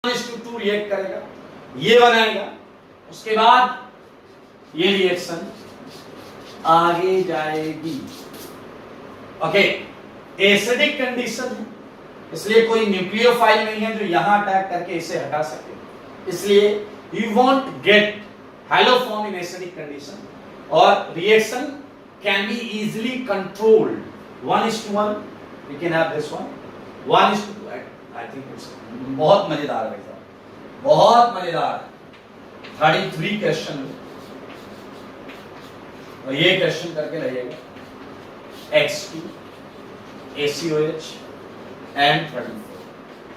1:2 react करेगा, ये बनाएगा, उसके बाद ये रिएक्शन आगे जाएगी। ओके, एसिडिक कंडीशन है, इसलिए कोई न्यूक्लियोफाइल नहीं है जो यहां अटैक करके इसे हटा सके, इसलिए you won't get haloform in acidic condition, और reaction can be easily controlled 1:1, we can have this one 1:2, I think it's बहुत मजेदार है भाई, बहुत मजेदार। 33 क्वेश्चन, और ये क्वेश्चन करके रहेगा X2 ACOH एंड 34,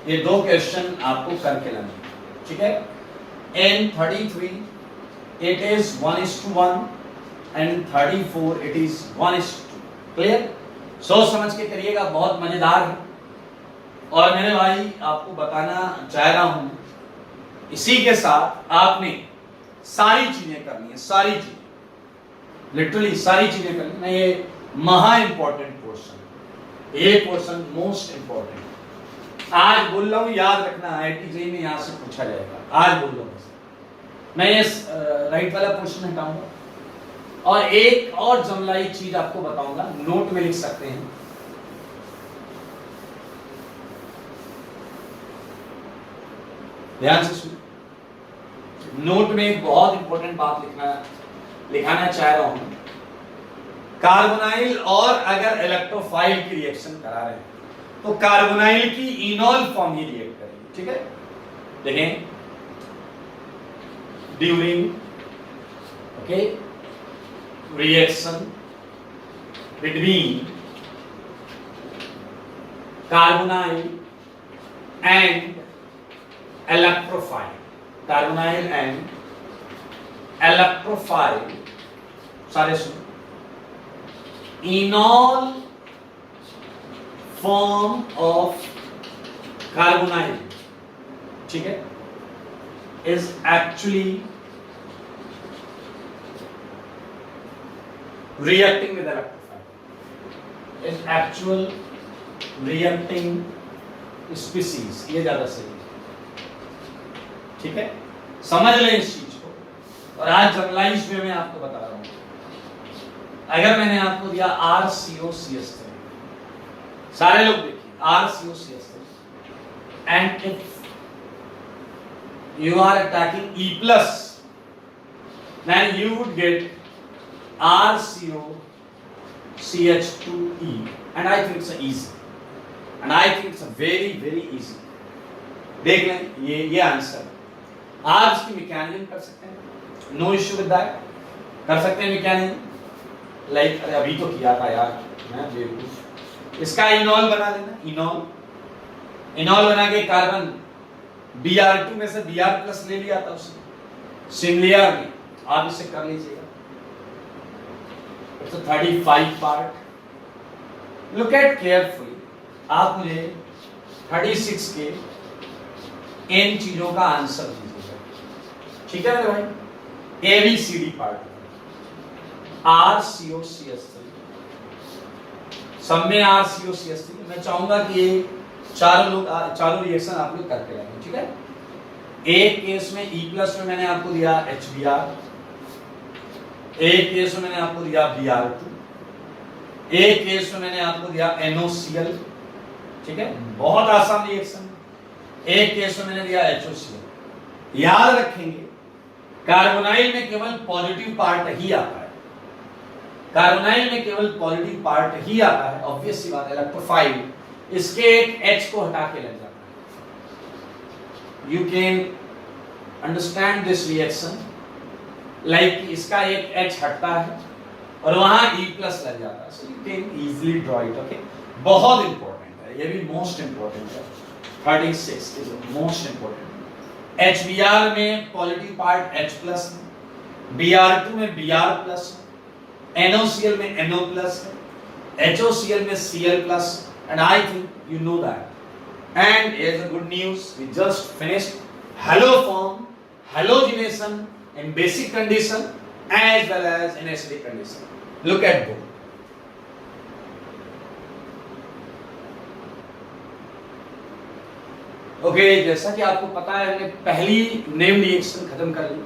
ये दो क्वेश्चन आपको करके लाने, ठीक है। N 33 it is 1:1 and 34 it is 1:2, clear. सोच समझ के करिएगा, बहुत मजेदार है। और मेरे भाई आपको बताना चाह रहा हूं, इसी के साथ आपने सारी चीजें करनी है, सारी चीजें, लिटरली सारी चीजें करनी है। ये महा इंपॉर्टेंट पोर्शन, ये पोर्शन मोस्ट इंपॉर्टेंट। आज बोल रहा हूं, याद रखना, IIT JEE में यहां से पूछा जाएगा, आज बोल रहा हूं। मैं ये राइट वाला पोर्शन हटाऊंगा, और एक और जमलाई चीज आपको बताऊंगा, नोट में लिख सकते हैं। ध्यान से सुनिए, नोट में एक बहुत इंपॉर्टेंट बात लिखाना चाह रहा हूं। कार्बोनाइल और अगर इलेक्ट्रोफाइल की रिएक्शन करा रहे हैं तो कार्बोनाइल की इनॉल फॉर्म ही रिएक्ट करेगी, ठीक है। देखें, during okay reaction between carbonyl and electrophile, carbonyl and electrophile, सारे सुनो, enol form of carbonyl, ठीक है, is actually reacting with electrophile, is actual reacting species, ये ज्यादा सही है, ठीक है। समझ लें इस चीज को, और आज जनरलाइज वे में आपको बता रहा हूं। अगर मैंने आपको दिया RCOCH3, सारे लोग देखिए RCOCH3, and if you are attacking E+, then you would get RCOCH2E, and I think it's easy, and I think it's a very very easy। देख लें, ये आंसर आज की मैकेनिज्म कर सकते हैं, नो इश्यू विद दैट, कर सकते हैं मैकेनिज्म। लाइक अरे अभी तो किया था यार मैं बेवकूफ। इसका इनॉल बना लेना, इनॉल बना के कार्बन Br2 में से Br+ ले लिया था उसने सिमिलर में, आप इसे कर लीजिएगा। It's 35 part, look at carefully. आप मुझे 36 के इन चीजों का आंसर दीजिएगा, ठीक है मेरे भाई। ABCD पार्ट, RCOCH3, सब में RCOCH3। मैं चाहूंगा कि ये चारों रिएक्शन आप लोग करके लाएंगे, ठीक है। एक केस में E+ में मैंने आपको दिया HBr, एक केस में मैंने आपको दिया Br2, एक केस में मैंने आपको दिया NOCl, ठीक है, बहुत आसान रिएक्शन। एक केस में मैंने दिया HOCl। याद रखेंगे, कार्बोनाइल में केवल पॉजिटिव पार्ट ही आता है, कार्बोनाइल में केवल पॉजिटिव पार्ट ही आता है। ऑब्वियस सी बात है, इलेक्ट्रोफाइल इसके एक H को हटा के लग जाता है। You can understand this reaction like इसका एक H हटता है और वहां E+ लग जाता है, so you can easily draw it. Okay, बहुत इंपॉर्टेंट है, ये भी मोस्ट इंपॉर्टेंट है। 36 इज मोस्ट इंपॉर्टेंट। HBr में पॉजिटिव पार्ट H+, Br2 में Br+, NOCl में NO+, HOCl में Cl+, and I think you know that. And here's the good news, we just finished haloform, halogenation in basic condition as well as in acidic condition. Look at both. Okay, जैसा कि आपको पता है हमने पहली name reaction खत्म कर ली,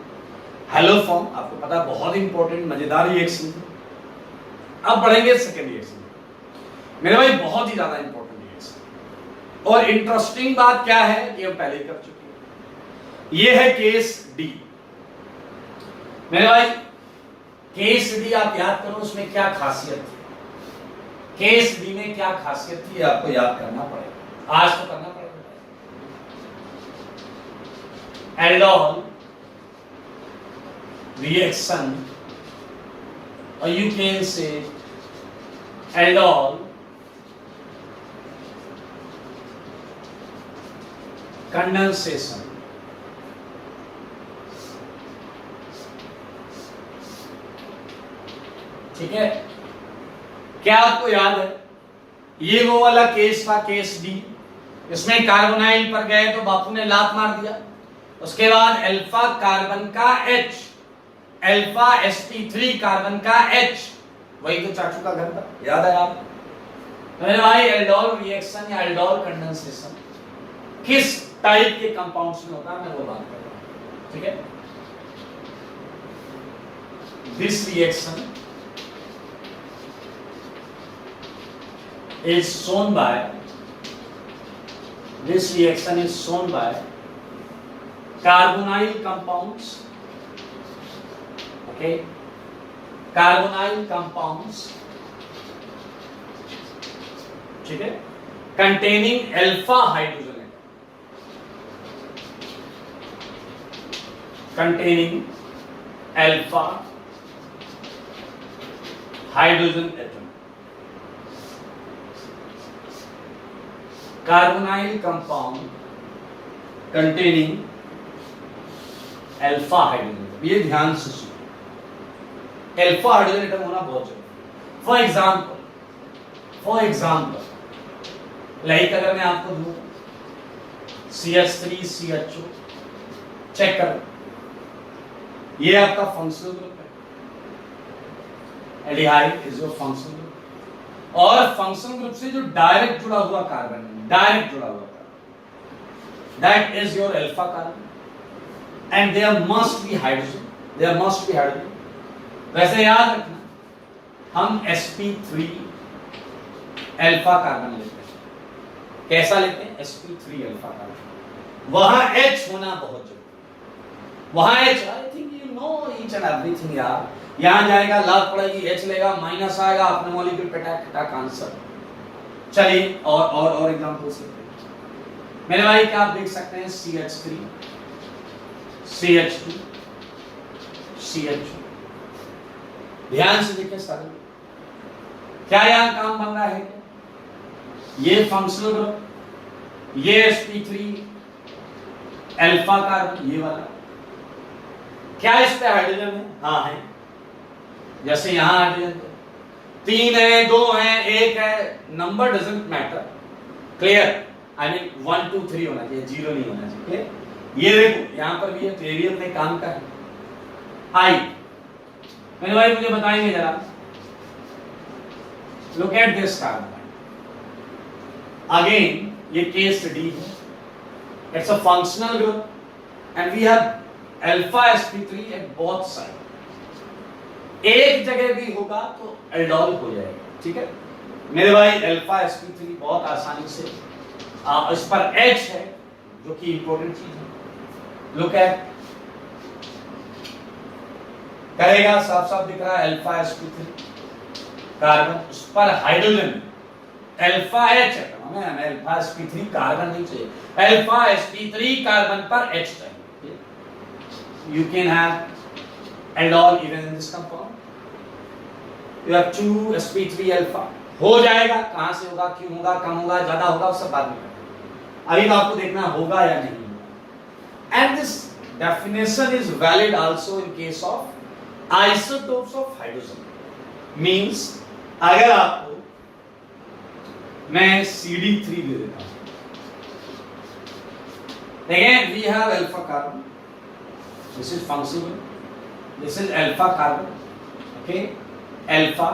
haloform, आपको पता है बहुत इंपॉर्टेंट मजेदार रिएक्शन है। अब बढ़ेंगे सेकेंड रिएक्शन, मेरे भाई बहुत ही ज्यादा इंपॉर्टेंट रिएक्शन। और इंटरेस्टिंग बात क्या है कि हम पहले ही कर चुके हैं, ये है केस डी। मेरे भाई केस डी आप याद करो, उसमें क्या खासियत थी, केस डी में क्या खासियत थी आपको याद करना पड़ेगा, आज तो करना पड़ेगा। Aldol reaction, or you can say aldol condensation। ठीक है, क्या आपको याद है ये वो वाला केस था, केस डी, इसमें कार्बोनाइल पर गए तो बापू ने लात मार दिया, उसके बाद अल्फा कार्बन का H, अल्फा sp3 कार्बन का H, वही तो चाचू का घर था, याद है आप? तो मेरे भाई एल्डोल रिएक्शन या एल्डोल कंडेंसेशन किस टाइप के कंपाउंड्स में होता है, मैं वो बात कर रहा हूं। ठीक है, this reaction is shown by, this reaction is shown by carbonyl compounds, okay, carbonyl compounds, ठीक है, containing alpha hydrogen atom, containing alpha hydrogen atom, carbonyl compound containing alpha hydrogen atom। ये ध्यान से सुनो, अल्फा हाइड्रोजन एटम होना बहुत जरूरी। For example like अगर मैं आपको दूं CH3CHO, चेक करो, ये आपका फंक्शनल ग्रुप है, aldehyde is your functional group, और फंक्शनल ग्रुप से जो डायरेक्ट जुड़ा हुआ कार्बन है, डायरेक्ट जुड़ा हुआ carbon, that is your alpha carbon, and there must be hydrogen, there must be hydrogen. वैसे याद रखना, हम sp3 अल्फा कार्बन लेते हैं, कैसा लेते हैं? sp3 अल्फा कार्बन, वहां H होना बहुत जरूरी, वहां H, I think you know each and everything यार, यहां जाएगा लाभ पड़ेगी, H लेगा, माइनस आएगा, अपने मॉलिक्यूल पटाक आंसर। चलिए और एग्जांपल से मेरे भाई क्या आप देख सकते हैं, CH3 CH2 CH2, ध्यान से देखिए सारे, क्या यहां काम बन रहा है? ये फंक्शनल ग्रुप, ये sp3 अल्फा कार्बन, ये वाला, क्या इस पे हाइड्रोजन है? हाँ है, जैसे यहां हाइड्रोजन 3 है, 2 है, 1 है, number doesn't matter, clear? I mean 1 2 3 होना चाहिए, 0 नहीं होना चाहिए। ये देखो यहां पर भी है, तो ये भी अपने काम का है। आई मेरे भाई मुझे बताएंगे जरा, look at this carbon again, ये केस डी है, it's a functional group and we have alpha sp3 at both side, एक जगह भी होगा तो एल्डोल हो जाएगा। ठीक है मेरे भाई, अल्फा sp3 बहुत आसानी से, इस पर H है जो कि इंपॉर्टेंट चीज है, लुक एट, करेगा, साफ साफ दिख रहा है, अल्फा sp3 कार्बन, उस पर हाइड्रोजन अल्फा H, हमें अल्फा sp3 कार्बन नहीं चाहिए, अल्फा sp3 कार्बन पर H चाहिए। You can have aldol even in this compound, you have 2 sp3 alpha, हो जाएगा, कहां से होगा, क्यों होगा, कम होगा, ज्यादा होगा, उस सब बाद में, अभी तो आपको देखना होगा या नहीं होगा। And this definition is valid also in case of isotopes of hydrogen, means अगर आपको मैं CD3 दे देता हूं, देखें, we have alpha carbon, this is functional, this is alpha carbon, okay, alpha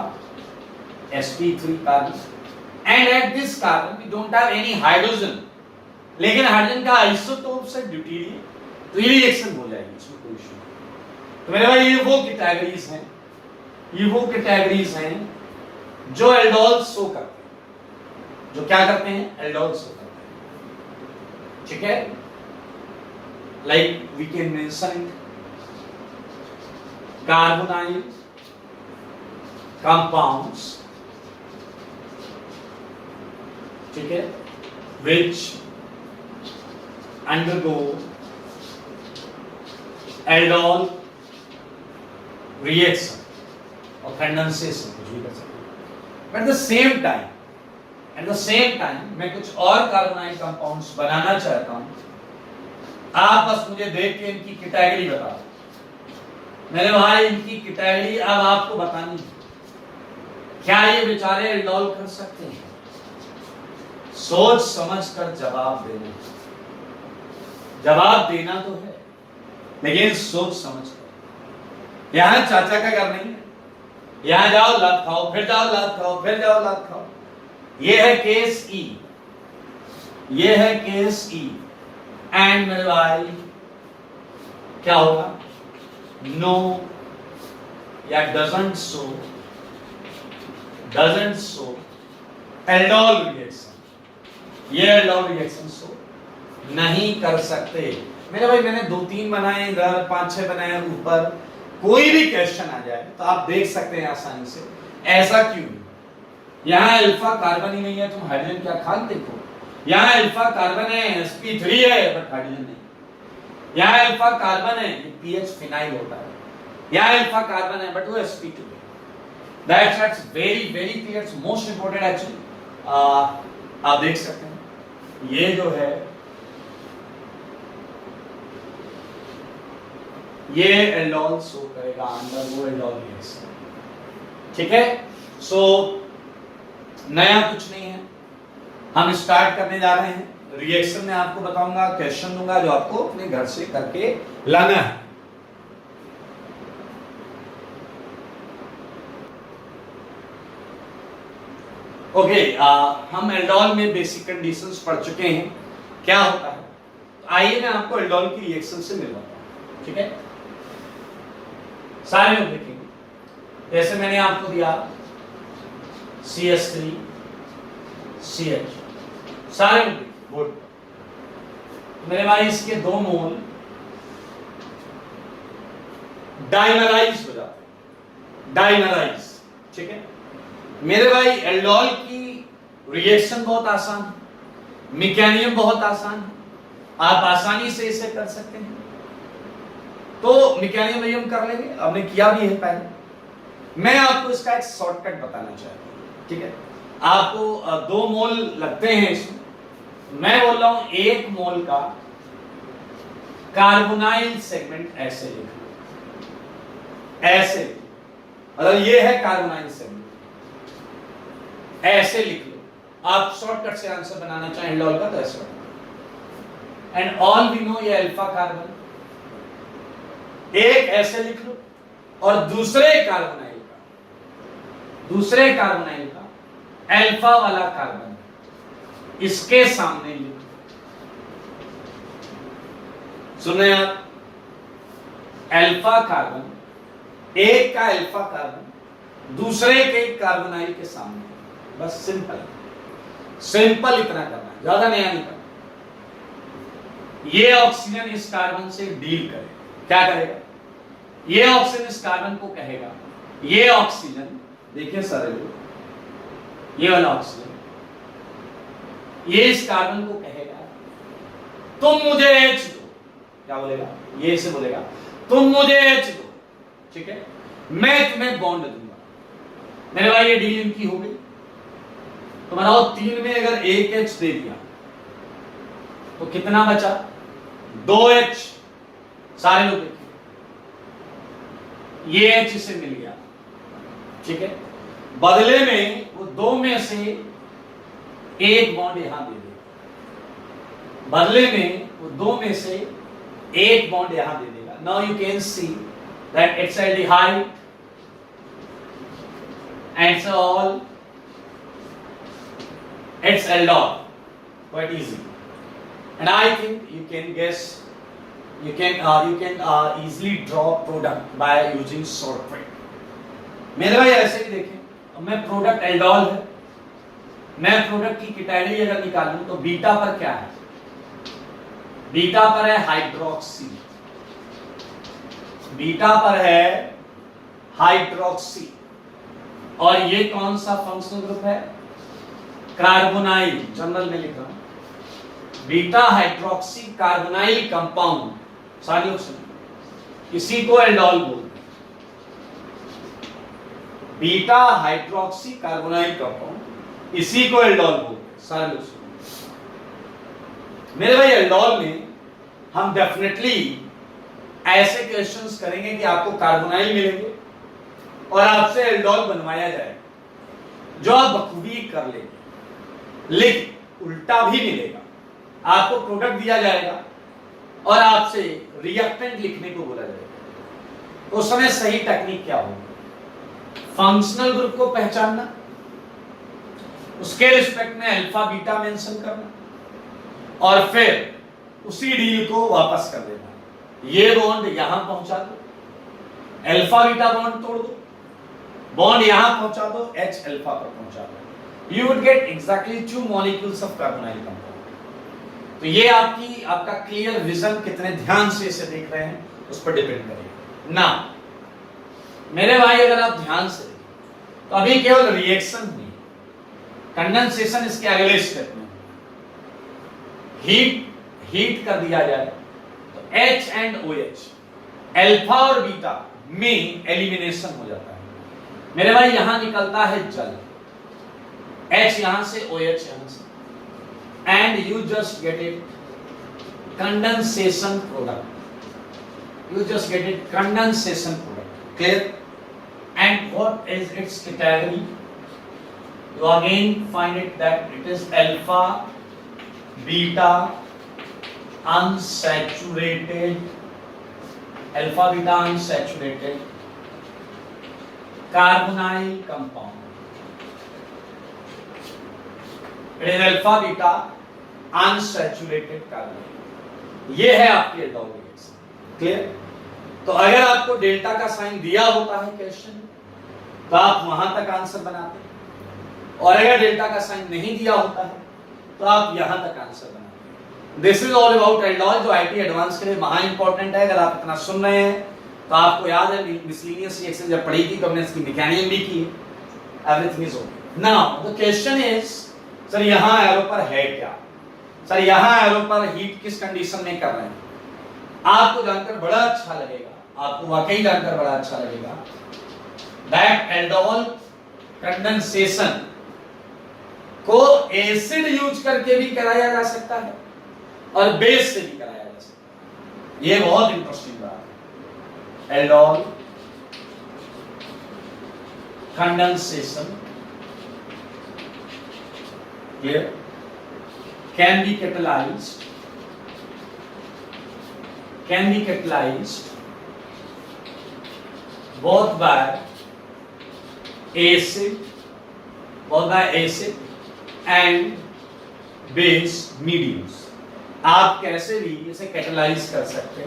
sp3 carbon, and at this carbon we don't have any hydrogen, लेकिन hydrogen का isotope से deuterium, तो ये रिएक्शन हो जाएगी, इसमें कोई इशू नहीं। तो मेरे भाई ये वो कैटेगरीज हैं, ये वो कैटेगरीज हैं जो एल्डोल शो करते हैं, जो क्या करते हैं, एल्डोल शो करते हैं, ठीक है। Like we can mention carbonyl compounds, ठीक है, which undergo aldol reaction or condensation, कुछ भी कर सकते हैं। But at the same time मैं कुछ और कार्बोनाइल कंपाउंड्स बनाना चाहता हूं, आप बस मुझे देख के इनकी कैटेगरी बता दो। मेरे भाई इनकी कैटेगरी अब आपको बतानी है, क्या ये बेचारे एल्डोल कर सकते हैं? सोच समझ कर जवाब देना तो है, लेकिन सोच समझ कर। यहां चाचा का घर नहीं है, यहां जाओ लात खाओ, फिर जाओ लात खाओ, फिर जाओ लात खाओ। ये है केस ई, ये है केस ई। एंड मेरे भाई क्या होगा, नो या डजंट शो एल्डोल रिएक्शन, ये एल्डोल रिएक्शन शो नहीं कर सकते। मेरे भाई मैंने 2-3 बनाए इधर, 5-6 बनाए ऊपर, कोई भी क्वेश्चन आ जाए तो आप देख सकते हैं आसानी से ऐसा क्यों। यहां अल्फा कार्बन ही नहीं है, तुम हाइड्रोजन क्या खान देखो। यहां अल्फा कार्बन है, sp3 है, बट हाइड्रोजन नहीं। यहां अल्फा कार्बन है, ये pH फिनाइल होता है। यहां अल्फा कार्बन है, बट वो sp2 है। That's very clear, it's most important actually। आप देख सकते हैं ये जो है ये एल्डोल शो करेगा अंदर वो एल्डोल रिएक्शन, ठीक है। सो नया कुछ नहीं है, हम स्टार्ट करने जा रहे हैं। रिएक्शन में आपको बताऊंगा, क्वेश्चन दूंगा जो आपको अपने घर से करके लाना है। ओके, हम एल्डोल में बेसिक कंडीशंस पढ़ चुके हैं, क्या होता है। आइए मैं आपको एल्डोल की रिएक्शन से मिलवाता हूं, ठीक है। सारे लोग देखेंगे, जैसे मैंने आपको दिया CH3 CH, सारे लोग देखिए बोर्ड पर। मेरे भाई इसके 2 मोल डाइमराइज हो जाते हैं, डाइमराइज, ठीक है। मेरे भाई एल्डोल की रिएक्शन बहुत आसान है, मैकेनिज्म बहुत आसान है, आप आसानी से इसे कर सकते हैं। तो मैकेनिज्म हम कर लेंगे, हमने किया भी है पहले। मैं आपको इसका एक शॉर्टकट बताना चाहता हूं, ठीक है। आपको 2 मोल लगते हैं इसमें। मैं बोल रहा हूं 1 मोल का कार्बोनाइल सेगमेंट ऐसे लिखो, ऐसे, मतलब ये है कार्बोनाइल सेगमेंट, ऐसे लिख लो। आप शॉर्टकट से आंसर बनाना चाहें एल्डोल का तो ऐसे। एंड ऑल वी नो ये अल्फा कार्बन, एक ऐसे लिख लो, और दूसरे कार्बोनाइल का अल्फा वाला कार्बन इसके सामने लिख। सुने आप, अल्फा कार्बन, एक का अल्फा कार्बन दूसरे के कार्बोनाइल के सामने, बस सिंपल इतना करना है, ज्यादा नया नहीं करना। ये ऑक्सीजन इस कार्बन से डील करे, क्या करेगा, ये ऑक्सीजन इस कार्बन को कहेगा, ये ऑक्सीजन देखिए सारे लोग, ये वाला ऑक्सीजन ये इस कार्बन को कहेगा तुम मुझे H दो, क्या बोलेगा, ये इसे बोलेगा तुम मुझे H दो, ठीक है, मैं तुम्हें बॉन्ड दूंगा। मेरे भाई ये डील इनकी हो गई। तो बताओ 3 में अगर 1 H दे दिया तो कितना बचा, 2 H। सारे लोग देखिए, ये H इसे मिल गया, ठीक है। बदले में वो 2 में से 1 बॉन्ड यहां दे देगा, बदले में वो 2 में से 1 बॉन्ड यहां दे देगा। Now you can see that it's aldehyde and so all it's aldol, quite easy। and I think you can guess, you can easily draw product by using short trick. मेरे भाई ऐसे ही देखें, अब मैं प्रोडक्ट एल्डोल है, मैं product की category अगर निकालूं तो बीटा पर क्या है? बीटा पर है हाइड्रोक्सी, बीटा पर है हाइड्रोक्सी, और ये कौन सा फंक्शनल ग्रुप है? कार्बोनाइल, जनरल में लिख रहा हूं, बीटा हाइड्रोक्सी कार्बोनाइल कंपाउंड। सारे लोग सुनिए, इसी को एल्डोल बोलते हैं, बीटा हाइड्रोक्सी कार्बोनाइल कंपाउंड, इसी को एल्डोल बोलते हैं। सारे लोग सुनिए मेरे भाई, एल्डोल में हम डेफिनेटली ऐसे क्वेश्चंस करेंगे कि आपको कार्बोनाइल मिलेंगे और आपसे एल्डोल बनवाया जाएगा जो आप बखूबी कर लेंगे, लेकिन उल्टा भी मिलेगा, आपको प्रोडक्ट दिया जाएगा और आपसे रिएक्टेंट लिखने को बोला जाएगा। तो उस समय सही टेक्निक क्या होगी? फंक्शनल ग्रुप को पहचानना, उसके रिस्पेक्ट में अल्फा बीटा मेंशन करना, और फिर उसी डील को वापस कर देना। ये बॉन्ड यहां पहुंचा दो, अल्फा बीटा बॉन्ड तोड़ दो, बॉन्ड यहां पहुंचा दो, H अल्फा पर पहुंचा दो, you would get exactly 2 molecules of carbonyl compound। तो ये आपका क्लियर विजन कितने ध्यान से इसे देख रहे हैं उस पर डिपेंड करेगा ना। मेरे भाई अगर आप ध्यान से देखें तो अभी केवल रिएक्शन हुई, कंडेंसेशन इसके अगले स्टेप में, हीट कर दिया जाए तो H एंड OH, अल्फा और बीटा में एलिमिनेशन हो जाता है। मेरे भाई यहां निकलता है जल, H यहां से, OH यहां से, and you just get it condensation product, you just get it condensation product, clear? And what is its category? You again find it that it is alpha beta unsaturated, alpha beta unsaturated carbonyl compound. It is alpha beta unsaturated carbonyl। ये है आपकी aldol reaction, clear? तो अगर आपको delta का sign दिया होता है क्वेश्चन तो आप वहां तक आंसर बनाते, और अगर डेल्टा का साइन नहीं दिया होता है तो आप यहां तक आंसर बनाते। This is all about aldol, जो आईटी एडवांस के लिए महा इंपॉर्टेंट है। अगर आप इतना सुन रहे हैं तो आपको याद है मिसलिनियस रिएक्शन जब पढ़ी थी तो हमने इसकी मैकेनिज्म भी की है। Everything is okay. Now the question is, sir यहां एरो पर है क्या? सर यहां एरो पर हीट किस कंडीशन में कर रहे हैं? आपको जानकर बड़ा अच्छा लगेगा, आपको वाकई जानकर बड़ा अच्छा लगेगा दैट एल्डोल कंडेंसेशन को एसिड यूज करके भी कराया जा सकता है और बेस से भी कराया जा सकता है। यह बहुत इंटरेस्टिंग बात है। Aldol condensation clear can be catalyzed both by acid and base mediums। आप कैसे भी इसे कैटलाइज कर सकते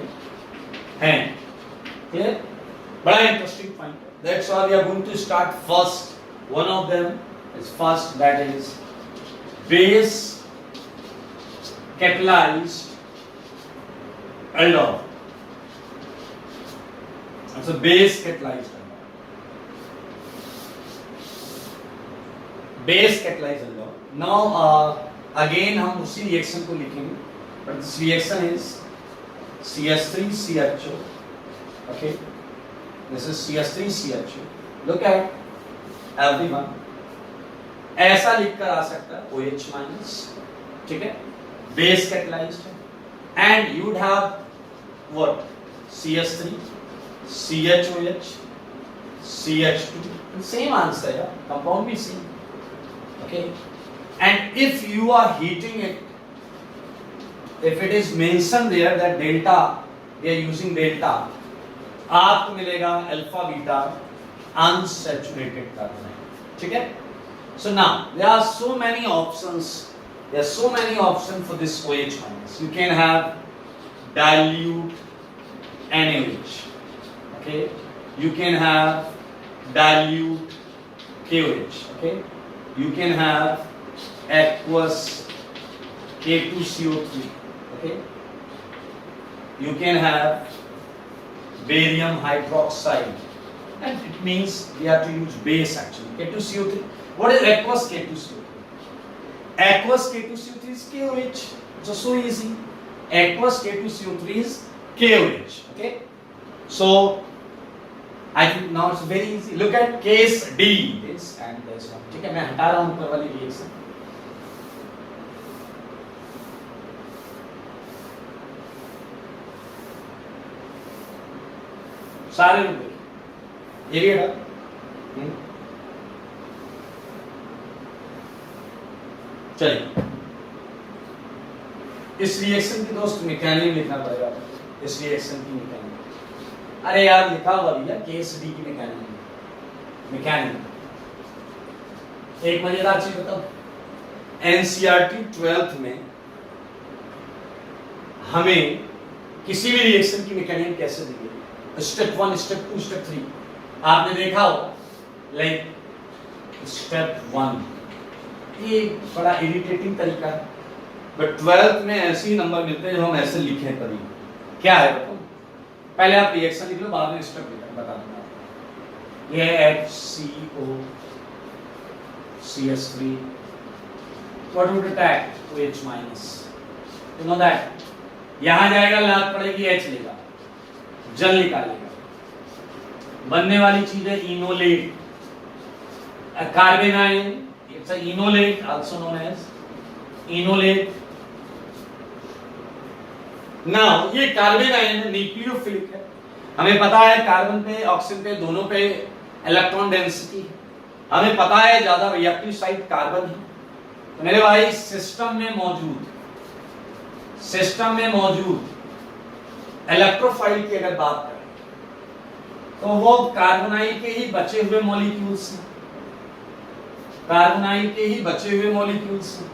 हैं, क्लियर? बड़ा इंटरेस्टिंग पॉइंट है। That's why we are going to start first, one of them is first, that is base catalyzed aldol। so base catalyzed aldol। now again हम उसी रिएक्शन को लिखेंगे, but this reaction is CH3CHO। okay, this is CH3CHO। look at everyone, ऐसा लिखकर आ सकता है OH minus, ठीक है, बेस कैटलाइज्ड है, and you would have what? CH3 CHOH CH2, same answer है, कंपाउंड भी same, okay. And if you are heating it, if it is mentioned there that delta, we are using delta, आपको मिलेगा alpha beta unsaturated carbonate, ठीक है। So now there are so many options There are so many options for this OH minus. You can have dilute NaOH. Okay. You can have dilute KOH. Okay. You can have aqueous K2CO3. Okay. You can have barium hydroxide, and it means we have to use base actually. K2CO3. What is aqueous K2CO3? Aqueous K2CO3 is KOH. It's so easy. Aqueous K2CO3 is KOH. Okay. So I think now it's very easy. Look at case D. This and this one. ठीक है, मैं हटा रहा हूँ ऊपर वाली reaction. सारे लोग देखिए, ये भी हटा. चलिए, इस रिएक्शन की दोस्त मैकेनिज्म लिखना पड़ेगा. इस रिएक्शन की मैकेनिज्म, अरे यार लिखा हुआ भैया केस डी की मैकेनिज्म. एक मजेदार चीज बताओ, एनसीईआरटी 12th में हमें किसी भी रिएक्शन की मैकेनिज्म कैसे दी गई, स्टेप 1, स्टेप 2, स्टेप 3 आपने देखा हो. लाइक स्टेप 1, ये बड़ा इरिटेटिंग तरीका है, बट 12th में ऐसे ही नंबर मिलते हैं जो हम ऐसे लिखे हैं. कभी क्या है बताओ, पहले आप रिएक्शन लिख लो, बाद में स्टेप लिखना बता दूंगा. ये HCO CS3, what would attack OH minus, you know that. यहां जाएगा, लात पड़ेगी, H लेगा, जल निकालेगा, बनने वाली चीज है enolate, carbanion. It's a enolate, also known as enolate. Now ये कार्बन आयन है, न्यूक्लियोफिलिक है. हमें पता है कार्बन पे ऑक्सीजन पे दोनों पे इलेक्ट्रॉन डेंसिटी है. हमें पता है ज्यादा रिएक्टिव साइड कार्बन है. तो मेरे भाई सिस्टम में मौजूद इलेक्ट्रोफाइल की अगर बात करें तो वो कार्बोनाइल के ही बचे हुए मॉलिक्यूल्स हैं. कार्बोनाइल के ही बचे हुए मॉलिक्यूल्स हैं.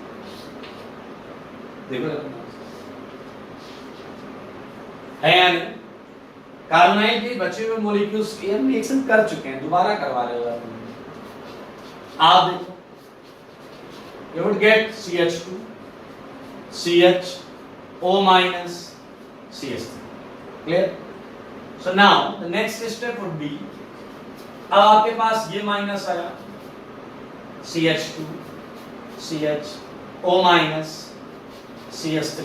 देखो है यानी कार्बोनाइल के बचे हुए मॉलिक्यूल्स रिएक्शन कर चुके हैं, दोबारा करवा रहे हो आप. देखो, you would get CH2, CHO minus CH3. Clear? So now the next step would be, अब आपके पास ये माइनस आया, CH2, CHO minus CH3.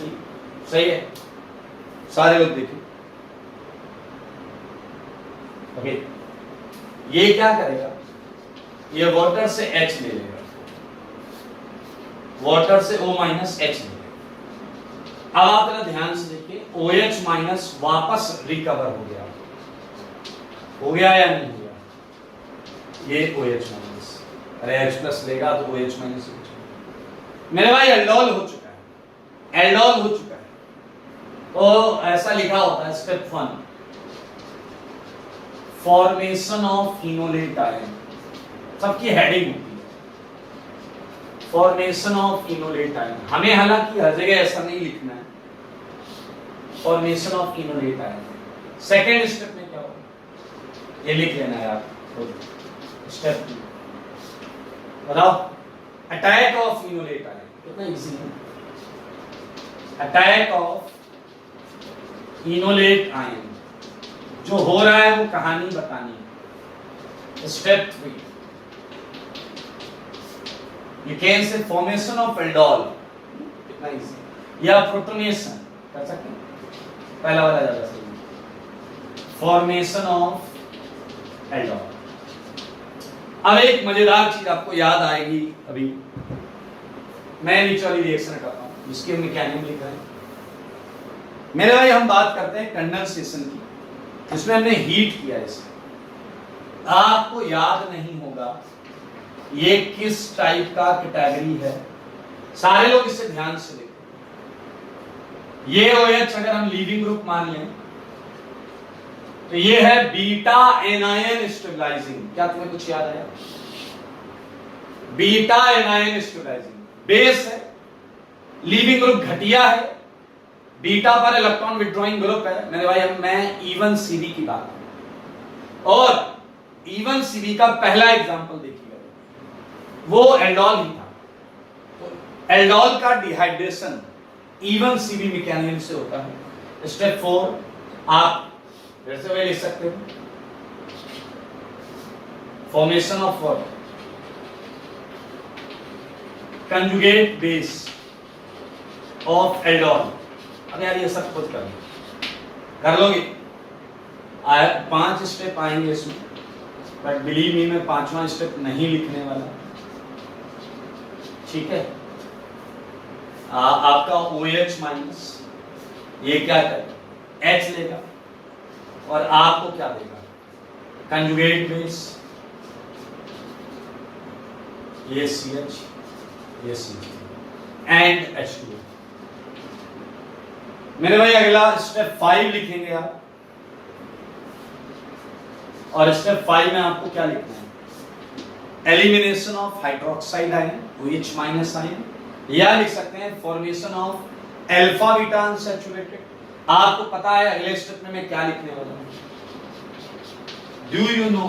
सही है, सारे लोग देखिए. ओके, ये क्या करेगा, ये वाटर से H ले लेगा, वाटर से O माइनस H ले लेगा. अब आप जरा ध्यान से देखिए, OH माइनस वापस रिकवर हो गया या नहीं हो गया. ये OH माइनस, अरे H प्लस लेगा तो OH माइनस. मेरे भाई एल्डोल हो चुका है, एल्डोल हो चुका है. तो ऐसा लिखा होता है step 1, formation of enolate ion. सबकी हेडिंग होती है फॉर्मेशन ऑफ इनोलेट आयन. हमें हालांकि हर जगह ऐसा नहीं लिखना है, formation of enolate ion. Second step में क्या होगा ये लिख लेना है आप. स्टेप 2 बताओ, अटैक ऑफ इनोलेट आयन. कितना इजी है, अटैक ऑफ इनोलेट आयन. जो हो रहा है वो कहानी बतानी है. Step 3, you can say formation of aldol. कितना इजी, या प्रोटोनेशन कर सकते हैं. पहला वाला ज्यादा सही है, फॉर्मेशन ऑफ aldol. अब एक मजेदार चीज आपको याद आएगी. अभी मैं नीचे वाली रिएक्शन करता हूं जिसके मैकेनिज्म लिखा है. मेरे भाई हम बात करते हैं कंडेंसेशन की, जिसमें हमने हीट किया. इसे आपको याद नहीं होगा ये किस टाइप का कैटेगरी है. सारे लोग इसे ध्यान से देखो. ये OH अगर हम लीविंग ग्रुप मान लें तो ये है बीटा एनायन स्टेबलाइजिंग. क्या तुम्हें कुछ याद आया? बीटा एनायन स्टेबलाइजिंग बेस है, लीविंग ग्रुप घटिया है, बीटा पर इलेक्ट्रॉन विड्रॉइंग ग्रुप है। मेरे भाई अब मैं इवन सीबी की बात करूं, और इवन सीबी का पहला एग्जांपल देखिएगा, वो एल्डोल ही था। तो एल्डोल का डिहाइड्रेशन इवन सीबी मैकेनिज्म से होता है। स्टेप 4 आप फिर से वही लिख सकते हो, formation of what, conjugate base of aldol. अब यार ये सब खुद कर लोगे, 5 स्टेप आएंगे इसमें, बट बिलीव मी मैं 5वां स्टेप नहीं लिखने वाला, ठीक है। आपका OH माइनस ये क्या करेगा, H लेगा और आपको क्या देगा, कंजुगेट बेस, ये CH, ये CH एंड H2। मेरे भाई अगला स्टेप 5 लिखेंगे आप, और स्टेप 5 में आपको क्या लिखना है, elimination of hydroxide ion OH minus ion, या लिख सकते हैं formation of alpha beta unsaturated. आपको पता है अगले स्टेप में मैं क्या लिखने वाला हूं, do you know,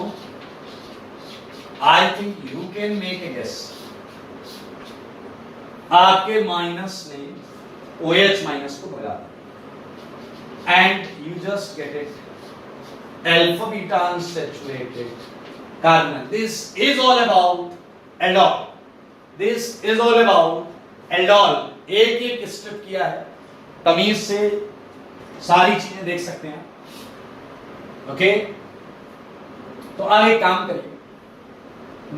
I think you can make a guess. आपके माइनस ने OH माइनस को भगा दिया, and you just get it alpha beta unsaturated carbon. This is all about aldol, this is all about aldol. एक एक step किया है, तमीज से सारी चीजें देख सकते हैं, ओके। तो अब एक काम करिए,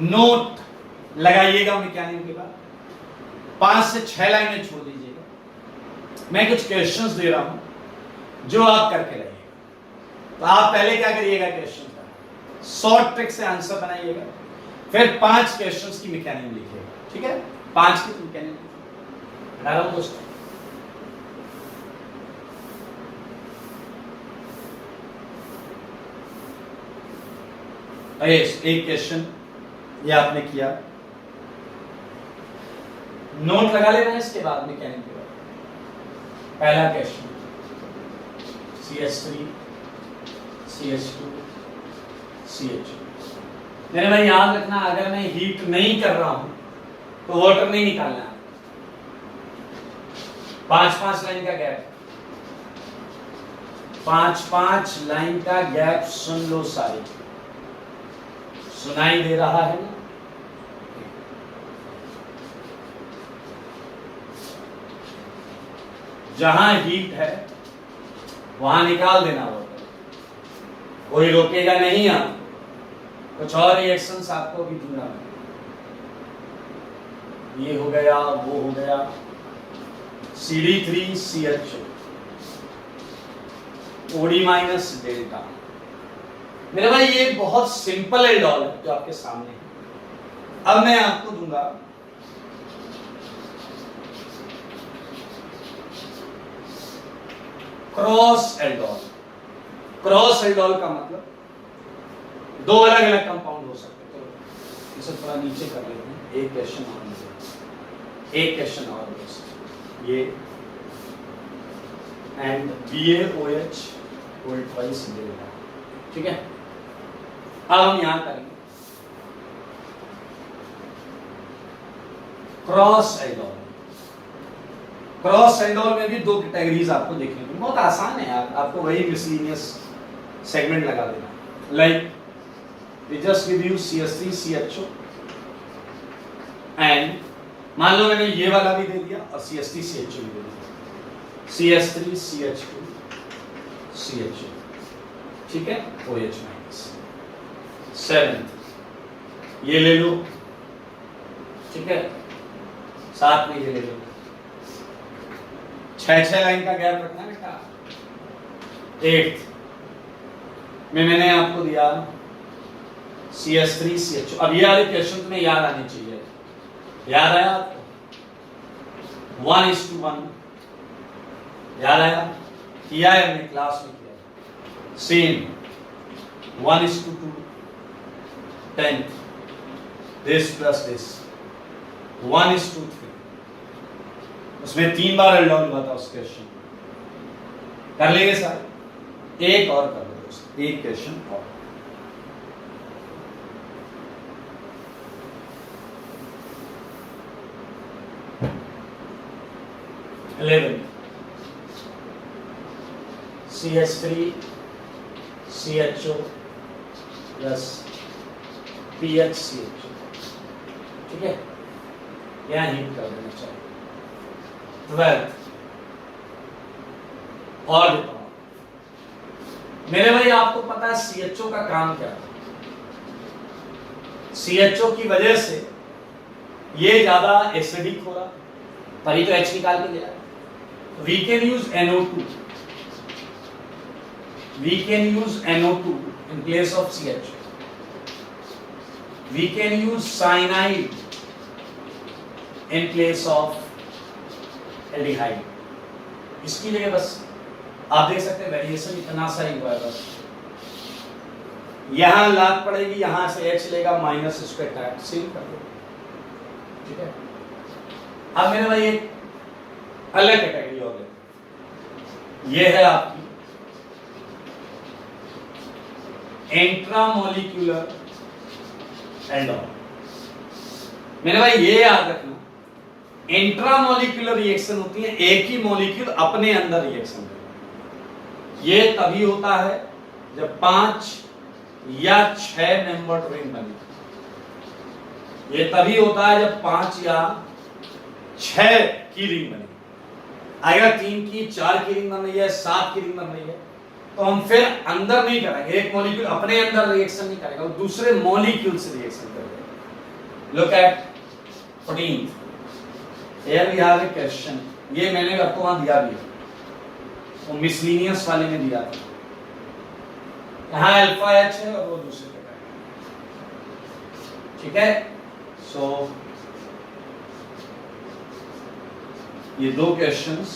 नोट लगाइएगा मैकेनिज्म के बाद, 5 से 6 लाइनें छोड़ दीजिएगा। मैं कुछ क्वेश्चंस दे रहा हूं जो आप करके लाइएगा। तो आप पहले क्या करिएगा, क्वेश्चन का शॉर्ट ट्रिक से आंसर बनाइएगा, फिर 5 क्वेश्चंस की मैकेनिज्म लिखिएगा, ठीक है। 5 की मैकेनिज्म बता रहा हूं दोस्तों। एक क्वेश्चन ये आपने किया, नोट लगा लेना है इसके बाद मैकेनिज्म के बाद। पहला क्वेश्चन CH3 CH2 CH। मेरे भाई याद रखना, अगर मैं हीट नहीं कर रहा हूं तो वाटर नहीं निकालना है। 5-5 लाइन का गैप, 5-5 लाइन का गैप सुन लो सारी, सुनाई दे रहा है ना। जहां हीट है वहां निकाल देना वाटर, कोई रोकेगा नहीं। आप कुछ और रिएक्शंस आपको भी दूंगा, ये हो गया, वो हो गया, CD3CH OD माइनस डेल्टा। मेरे भाई ये बहुत सिंपल एल्डोल है जो आपके सामने है। अब मैं आपको दूंगा क्रॉस एल्डोल। क्रॉस एल्डोल का मतलब 2 अलग अलग कंपाउंड हो सकते हैं। तो इसे थोड़ा नीचे कर लेते हैं, एक क्वेश्चन और, एक क्वेश्चन और, ये and BaOH cold twice delta, ठीक है। अब हम यहां करेंगे क्रॉस एल्डोल। क्रॉस एल्डोल में भी 2 कैटेगरीज आपको देखने को, बहुत आसान है यार, आपको वही मिसलिनियस सेगमेंट लगा देना। Like we just give you CH3CHO and मान लो मैंने ये वाला भी दे दिया और CH3CHO भी दे दिया, CH3CH2 CHO, ठीक है, OH माइनस। 7 ये ले लो, ठीक है, साथ में ये ले लो। 6 लाइन का गैप रखना है बेटा। 8 में मैंने आपको दिया CH3CHO। अब ये वाले क्वेश्चन तुम्हें याद आने चाहिए, याद आया आपको? 1:1 याद आया? किया है हमने क्लास में, किया same 1:2 10th, this plus this 1:3 उसमें 3 बार एल्डोन हुआ था उस क्वेश्चन। कर लेंगे सर, एक और कर लो दोस्त, एक क्वेश्चन और। CH3 CHO प्लस PHCH, ठीक है, यहाँ हीट कर देना चाहिए। 12 और देता हूं मेरे भाई, आपको पता है CHO का काम क्या है? CHO की वजह से ये ज्यादा एसिडिक हो रहा, तभी तो H निकाल के लिया। We can use NO2. We can use NO2 in place of CH. We can use cyanide in place of aldehyde. इसकी जगह बस आप देख सकते हैं वेरिएशन इतना सा ही हुआ है, बस यहां लाग पड़ेगी, यहां से H लेगा माइनस इसको अटैक सील कर दो, ठीक है। अब मेरे भाई एक अलग कैटेगरी हो गई, ये है आपकी इंट्रामोलिक्यूलर एल्डोन। मेरे भाई ये याद रखना, इंट्रामोलिक्यूलर रिएक्शन होती है एक ही मॉलिक्यूल अपने अंदर रिएक्शन करता है। ये तभी होता है जब 5 या 6 मेंबर्ड रिंग बने। ये तभी होता है जब 5 या 6 की रिंग बने। अगर 3 की 4 की रिंग बन रही है, 7 की रिंग बन रही है, तो हम फिर अंदर नहीं करेंगे, एक मॉलिक्यूल अपने अंदर रिएक्शन नहीं करेगा, वो दूसरे मॉलिक्यूल से रिएक्शन करेगा। Look at 14th, here we have a question। ये मैंने आपको वहां दिया भी है, वो मिसलिनियस वाले में दिया था। यहाँ अल्फा H है और वो दूसरे पे करेगा, ठीक है। सो ये 2 क्वेश्चंस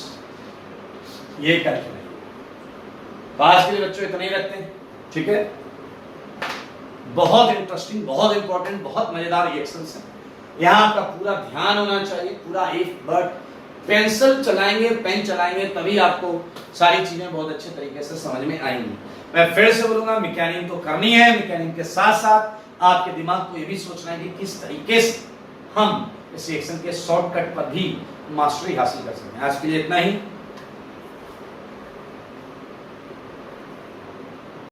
ये करके नहीं, आज के लिए बच्चों इतना ही रखते हैं, ठीक है। बहुत इंटरेस्टिंग, बहुत इंपॉर्टेंट, बहुत मजेदार रिएक्शंस हैं। यहाँ आपका पूरा ध्यान होना चाहिए, पूरा एक बट पेंसिल चलाएंगे, पेन चलाएंगे, तभी आपको सारी चीजें बहुत अच्छे तरीके से समझ में आएंगी। मैं फिर से बोलूंगा, मैकेनिक तो करनी है, मैकेनिक के साथ साथ आपके दिमाग को ये भी सोचना है कि किस तरीके से हम इस रिएक्शन के शॉर्टकट पर भी मास्टरी हासिल कर सकते हैं। आज के लिए इतना ही।